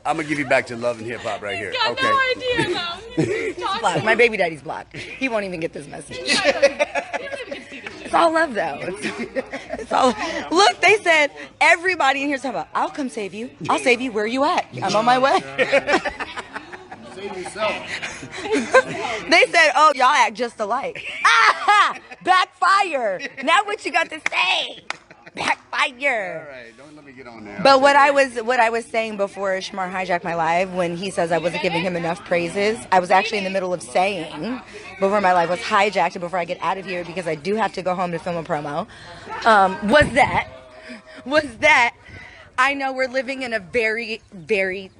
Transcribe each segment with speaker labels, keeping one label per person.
Speaker 1: I'm gonna give you back to love and hip hop right here.
Speaker 2: Got
Speaker 1: Okay.
Speaker 2: no idea though.
Speaker 3: He's blocked. My baby daddy's blocked. He won't even get this message.
Speaker 2: You don't even get to see this shit.
Speaker 3: It's all love though. It's all. Look, they said everybody in here's talking about. I'll come save you. I'll save you. Where you at? I'm on my way.
Speaker 1: Save yourself.
Speaker 3: They said, "Oh, y'all act just alike." Ah, backfire. Now what you got to say? Backfire.
Speaker 1: All right, don't let me get on there.
Speaker 3: But what I was saying before SHEMAR hijacked my live, when he says I wasn't giving him enough praises, I was actually in the middle of saying before my live was hijacked and before I get out of here because I do have to go home to film a promo. Was that I know we're living in a very, very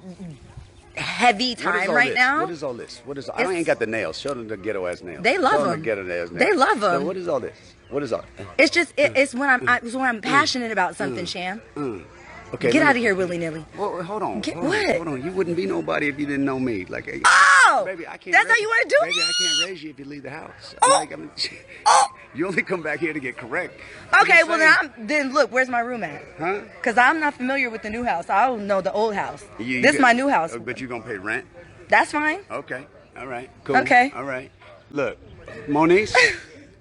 Speaker 3: heavy time right now.
Speaker 1: What is all this? I ain't got the nails. Show them the ghetto ass nails.
Speaker 3: They love them. They love them.
Speaker 1: So what is all this? What is all?
Speaker 3: It's just it's when I'm passionate about something, Sham.
Speaker 1: Okay.
Speaker 3: Get out of here, willy nilly.
Speaker 1: Well, hold on.
Speaker 3: What?
Speaker 1: Hold on. You wouldn't be nobody if you didn't know me. Like,
Speaker 3: oh,
Speaker 1: baby, I can't.
Speaker 3: That's how you want to do
Speaker 1: Baby,
Speaker 3: it?
Speaker 1: I can't raise you if you leave the house.
Speaker 3: Oh.
Speaker 1: You only come back here to get correct.
Speaker 3: Okay, well then look, where's my room at?
Speaker 1: Huh?
Speaker 3: Because I'm not familiar with the new house. I don't know the old house. This is my new house.
Speaker 1: But you gonna pay rent?
Speaker 3: That's fine.
Speaker 1: Okay. All right. Cool.
Speaker 3: Okay.
Speaker 1: All right. Look, MONIECE,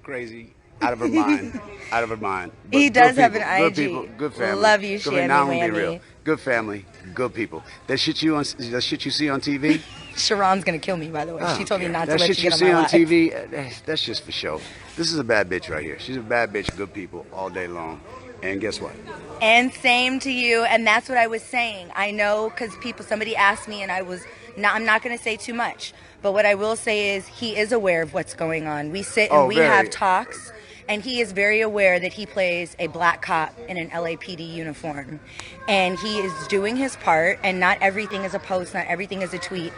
Speaker 1: crazy, out of her mind, out of her mind. But
Speaker 3: He does have
Speaker 1: people,
Speaker 3: an
Speaker 1: good
Speaker 3: IG.
Speaker 1: People, good family.
Speaker 3: Love you,
Speaker 1: Good
Speaker 3: Shammy
Speaker 1: Now I'm gonna be
Speaker 3: Whammy.
Speaker 1: real. Good family, good people. That shit you see on TV.
Speaker 3: Sharon's gonna kill me, by the way. She told me not to
Speaker 1: that
Speaker 3: let
Speaker 1: shit
Speaker 3: you get on
Speaker 1: see
Speaker 3: my
Speaker 1: on
Speaker 3: live.
Speaker 1: TV. That's just for show. This is a bad bitch right here. She's a bad bitch. Good people all day long. And guess what?
Speaker 3: And same to you. And that's what I was saying. I know because somebody asked me, and I'm not gonna say too much. But what I will say is he is aware of what's going on. We sit and we have talks. And he is very aware that he plays a black cop in an LAPD uniform. And he is doing his part, and not everything is a post, not everything is a tweet.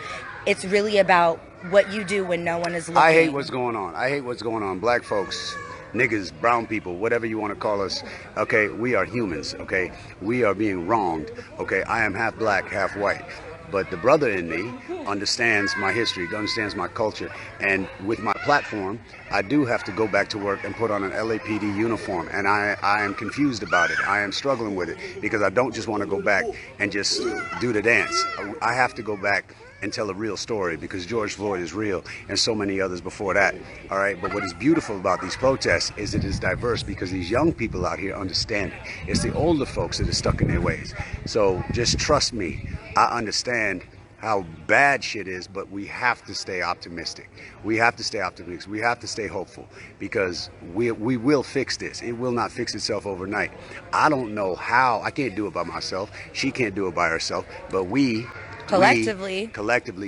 Speaker 3: It's really about what you do when no one is looking.
Speaker 1: I hate what's going on. I hate what's going on. Black folks, niggas, brown people, whatever you want to call us, okay, we are humans, okay? We are being wronged, okay? I am half black, half white. But the brother in me understands my history, understands my culture. And with my platform, I do have to go back to work and put on an LAPD uniform. And I am confused about it. I am struggling with it because I don't just want to go back and just do the dance. I have to go back and tell a real story because George Floyd is real and so many others before that. All right. But what is beautiful about these protests is it is diverse because these young people out here understand it. It's the older folks that are stuck in their ways. So just trust me. I understand how bad shit is, but we have to stay optimistic. We have to stay optimistic. We have to stay hopeful because we will fix this. It will not fix itself overnight. I don't know how. I can't do it by myself. She can't do it by herself, but we collectively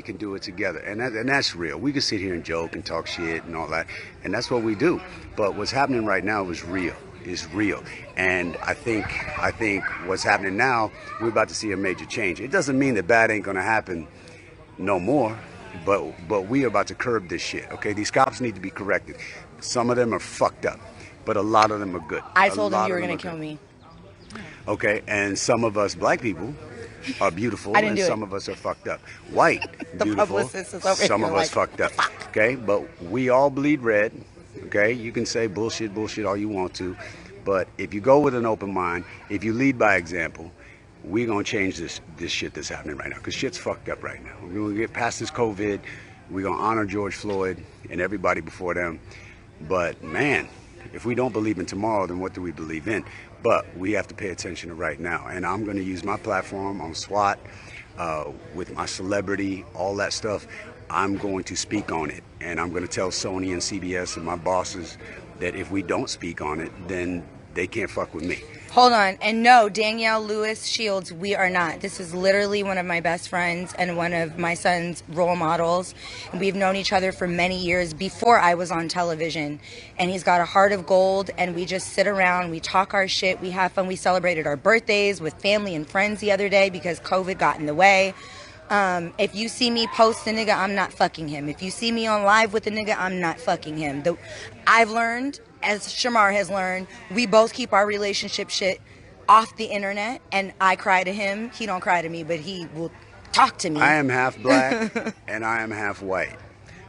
Speaker 1: can do it together, and that's real. We can sit here and joke and talk shit and all that, and that's what we do. But what's happening right now is real. Is real, and I think what's happening now, we're about to see a major change. It doesn't mean that bad ain't gonna happen no more, but we are about to curb this shit. Okay, these cops need to be corrected. Some of them are fucked up, but a lot of them are good.
Speaker 3: I told them you were gonna kill me.
Speaker 1: Okay, and some of us black people are beautiful, and some of us are fucked up. White, beautiful, some of us fucked up. Okay, but we all bleed red. Okay, you can say bullshit all you want to, but if you go with an open mind, if you lead by example, we're gonna change this shit that's happening right now, because shit's fucked up right now. We're gonna get past this COVID. We're gonna honor George Floyd and everybody before them. But man, if we don't believe in tomorrow, then what do we believe in? But we have to pay attention to right now, and I'm gonna use my platform on SWAT, with my celebrity, all that stuff. I'm going to speak on it, and I'm going to tell Sony and CBS and my bosses that if we don't speak on it, then they can't fuck with me.
Speaker 3: Hold on. And no, Danielle Lewis Shields, we are not. This is literally one of my best friends and one of my son's role models. And we've known each other for many years before I was on television. And he's got a heart of gold, and we just sit around, we talk our shit, we have fun. We celebrated our birthdays with family and friends the other day because COVID got in the way. If you see me post a nigga, I'm not fucking him. If you see me on live with a nigga, I'm not fucking him. I've learned, as SHEMAR has learned, we both keep our relationship shit off the internet, and I cry to him. He don't cry to me, but he will talk to me.
Speaker 1: I am half black and I am half white.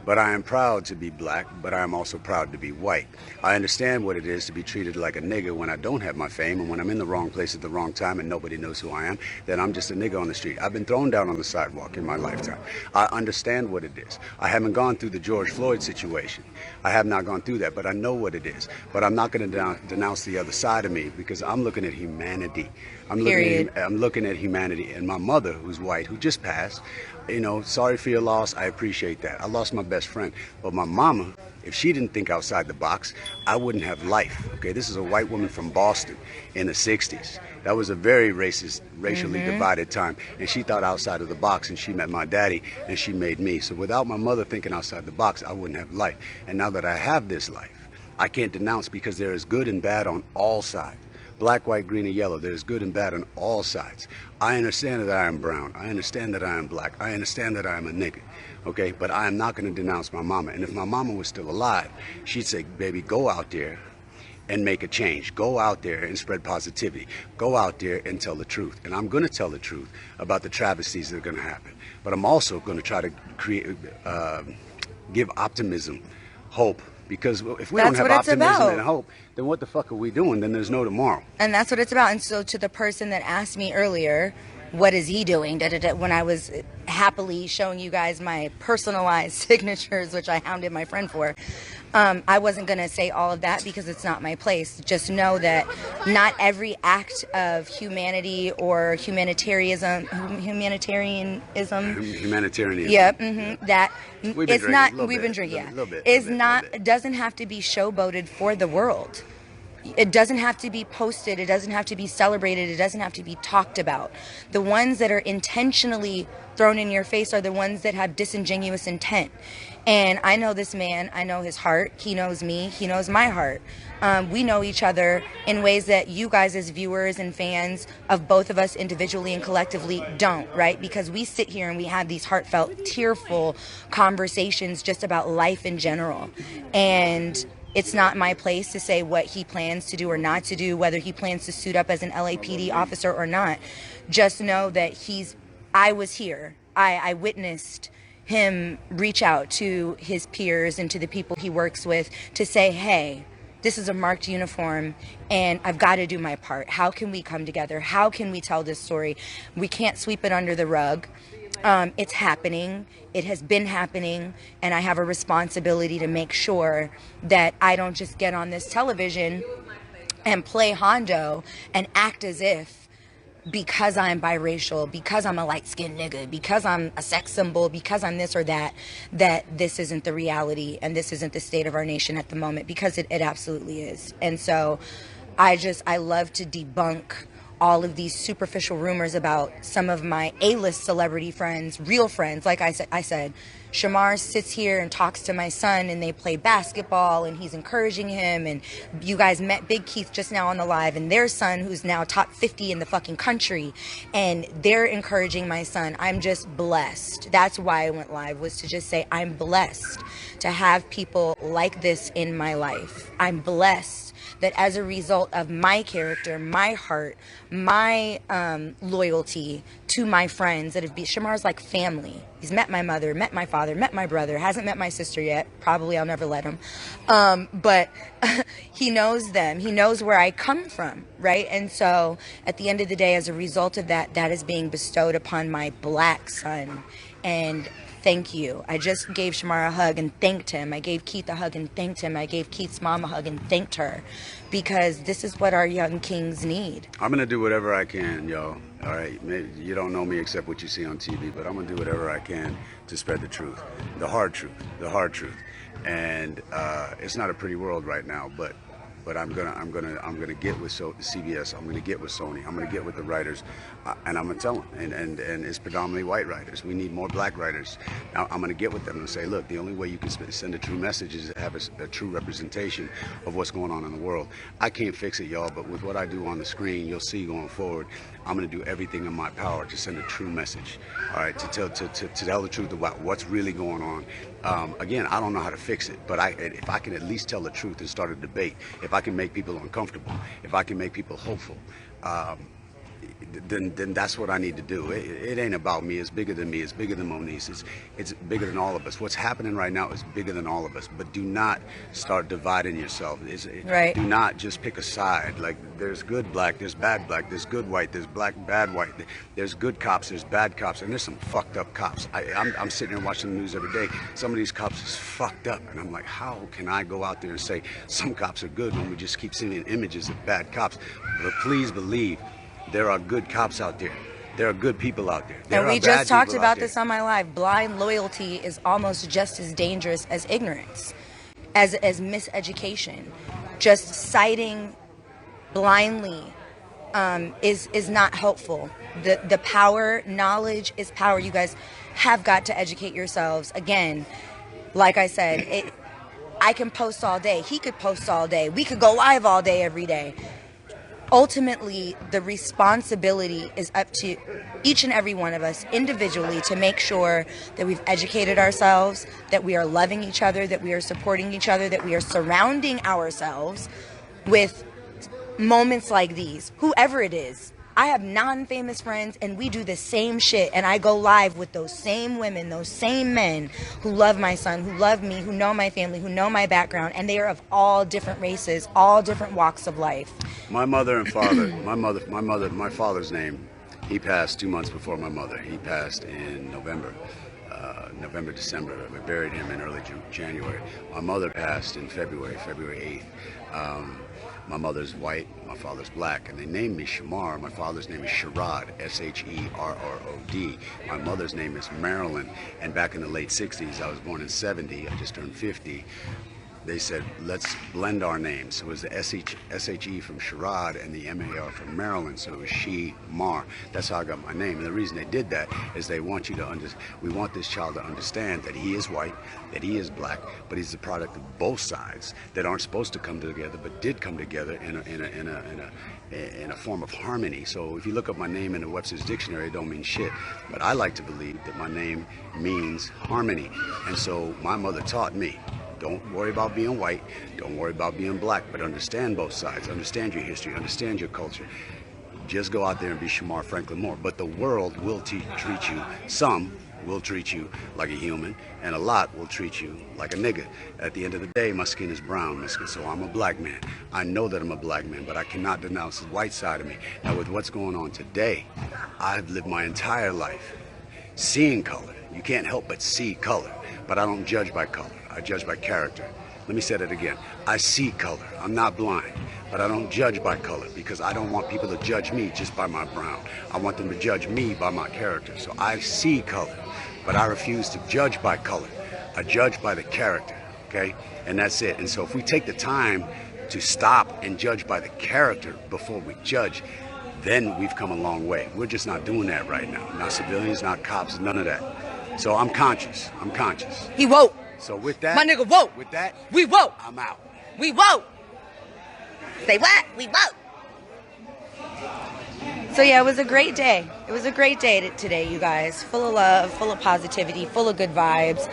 Speaker 1: But I am proud to be black, but I am also proud to be white. I understand what it is to be treated like a nigger when I don't have my fame, and when I'm in the wrong place at the wrong time and nobody knows who I am, then I'm just a nigger on the street. I've been thrown down on the sidewalk in my lifetime. I understand what it is. I haven't gone through the George Floyd situation. I have not gone through that, but I know what it is. But I'm not going to denounce the other side of me, because I'm looking at humanity. I'm looking at humanity. And my mother, who's white, who just passed, you know, sorry for your loss. I appreciate that. I lost my best friend. But my mama, if she didn't think outside the box, I wouldn't have life. Okay, this is a white woman from Boston in the 60s. That was a very racist, racially divided time. And she thought outside of the box, and she met my daddy, and she made me. So without my mother thinking outside the box, I wouldn't have life. And now that I have this life, I can't denounce, because there is good and bad on all sides. Black, white, green, and yellow. There's good and bad on all sides. I understand that I am brown. I understand that I am black. I understand that I am a nigga. Okay, but I am not going to denounce my mama. And if my mama was still alive, she'd say, baby, go out there and make a change. Go out there and spread positivity. Go out there and tell the truth. And I'm going to tell the truth about the travesties that are going to happen. But I'm also going to try to give optimism, hope. Because if we don't have optimism and hope, then what the fuck are we doing? Then there's no tomorrow.
Speaker 3: And that's what it's about. And so to the person that asked me earlier, what is he doing? When I was happily showing you guys my personalized signatures, which I hounded my friend for, I wasn't going to say all of that because it's not my place. Just know that not every act of humanity or humanitarianism. Yeah, that it's not. We've been drinking. Yeah, is not. Doesn't have to be showboated for the world. It doesn't have to be posted. It doesn't have to be celebrated. It doesn't have to be talked about. The ones that are intentionally thrown in your face are the ones that have disingenuous intent. And I know this man. I know his heart. He knows me. He knows my heart. We know each other in ways that you guys as viewers and fans of both of us individually and collectively don't, right? Because we sit here and we have these heartfelt, tearful conversations just about life in general. And it's not my place to say what he plans to do or not to do, whether he plans to suit up as an LAPD officer or not. Just know that I was here. I witnessed him reach out to his peers and to the people he works with to say, hey, this is a marked uniform and I've got to do my part. How can we come together? How can we tell this story? We can't sweep it under the rug. It's happening. It has been happening, and I have a responsibility to make sure that I don't just get on this television and play Hondo and act as if because I'm biracial, because I'm a light-skinned nigga, because I'm a sex symbol, because I'm this or that, that this isn't the reality and this isn't the state of our nation at the moment, because it absolutely is. And so I love to debunk all of these superficial rumors about some of my A-list celebrity friends, real friends. Like I said, SHEMAR sits here and talks to my son and they play basketball and he's encouraging him, and you guys met Big Keith just now on the live and their son who's now top 50 in the fucking country, and they're encouraging my son. I'm just blessed. That's why I went live, was to just say I'm blessed to have people like this in my life. I'm blessed that as a result of my character, my heart, my loyalty to my friends that have been, SHEMAR's like family. He's met my mother, met my father, met my brother, hasn't met my sister yet. Probably I'll never let him. But he knows them. He knows where I come from, right? And so at the end of the day, as a result of that, that is being bestowed upon my black son. And thank you. I just gave SHEMAR a hug and thanked him. I gave Keith a hug and thanked him. I gave Keith's mom a hug and thanked her, because this is what our young kings need.
Speaker 1: I'm going to do whatever I can, yo. All right? Maybe you don't know me except what you see on TV, but I'm going to do whatever I can to spread the truth, the hard truth, the hard truth. And it's not a pretty world right now, but I'm gonna get with CBS. I'm gonna get with Sony. I'm gonna get with the writers, and I'm gonna tell them. And it's predominantly white writers. We need more black writers. Now I'm gonna get with them and say, look, the only way you can send a true message is to have a true representation of what's going on in the world. I can't fix it, y'all, but with what I do on the screen, you'll see going forward, I'm gonna do everything in my power to send a true message. All right, to tell the truth about what's really going on. Again, I don't know how to fix it, but if I can at least tell the truth and start a debate, if I can make people uncomfortable, if I can make people hopeful, then that's what I need to do. It ain't about me. It's bigger than me. It's bigger than Moniece. It's bigger than all of us. What's happening right now is bigger than all of us. But do not start dividing yourself.
Speaker 3: Right.
Speaker 1: Do not just pick a side. Like, there's good black, there's bad black, there's good white, there's black, bad white. There's good cops, there's bad cops, and there's some fucked up cops. I'm sitting here watching the news every day. Some of these cops is fucked up, and I'm like, how can I go out there and say some cops are good when we just keep seeing images of bad cops? But please believe, there are good cops out there. There are good people out there.
Speaker 3: And we just talked about this on my live. Blind loyalty is almost just as dangerous as ignorance, as miseducation. Just citing blindly is not helpful. The power, knowledge is power. You guys have got to educate yourselves. Again, like I said, I can post all day. He could post all day. We could go live all day, every day. Ultimately, the responsibility is up to each and every one of us individually to make sure that we've educated ourselves, that we are loving each other, that we are supporting each other, that we are surrounding ourselves with moments like these, whoever it is. I have non-famous friends, and we do the same shit, and I go live with those same women, those same men who love my son, who love me, who know my family, who know my background, and they are of all different races, all different walks of life.
Speaker 1: My mother and father, my father's name, he passed 2 months before my mother. He passed in November, December. We buried him in early January. My mother passed in February 8th. My mother's white, my father's black, and they named me SHEMAR. My father's name is Sherrod, S-H-E-R-R-O-D. My mother's name is Marilyn, and back in the late 60s, I was born in 70, I just turned 50. They said, let's blend our names. So it was the S-H-E from Sherrod and the M-A-R from Maryland. So it was SHEMAR. That's how I got my name. And the reason they did that is they want you to we want this child to understand that he is white, that he is black, but he's the product of both sides that aren't supposed to come together, but did come together in a form of harmony. So if you look up my name in the Webster's Dictionary, it don't mean shit. But I like to believe that my name means harmony. And so my mother taught me, don't worry about being white, don't worry about being black, but understand both sides, understand your history, understand your culture. Just go out there and be SHEMAR Franklin Moore. But the world will treat you, some will treat you like a human, and a lot will treat you like a nigga. At the end of the day, my skin is brown, so I'm a black man. I know that I'm a black man, but I cannot denounce the white side of me. Now with what's going on today, I've lived my entire life seeing color. You can't help but see color, but I don't judge by color. I judge by character. Let me say that again. I see color. I'm not blind, but I don't judge by color because I don't want people to judge me just by my brown. I want them to judge me by my character. So I see color, but I refuse to judge by color. I judge by the character, okay? And that's it. And so if we take the time to stop and judge by the character before we judge, then we've come a long way. We're just not doing that right now. Not civilians, not cops, none of that. So I'm conscious. I'm conscious.
Speaker 3: He woke.
Speaker 1: So with that,
Speaker 3: my nigga woke.
Speaker 1: With that,
Speaker 3: we woke.
Speaker 1: I'm out.
Speaker 3: We woke. Say what? We woke. So yeah, it was a great day. It was a great day today, you guys. Full of love, full of positivity, full of good vibes.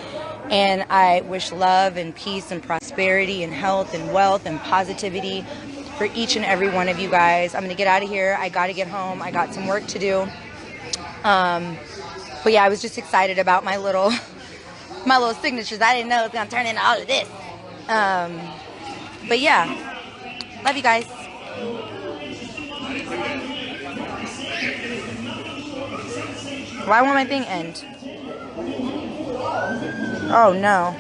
Speaker 3: And I wish love and peace and prosperity and health and wealth and positivity for each and every one of you guys. I'm gonna get out of here. I gotta get home. I got some work to do. But yeah, I was just excited about my little signatures. I didn't know it was gonna turn into all of this. But yeah, love you guys. Why won't my thing end? Oh no.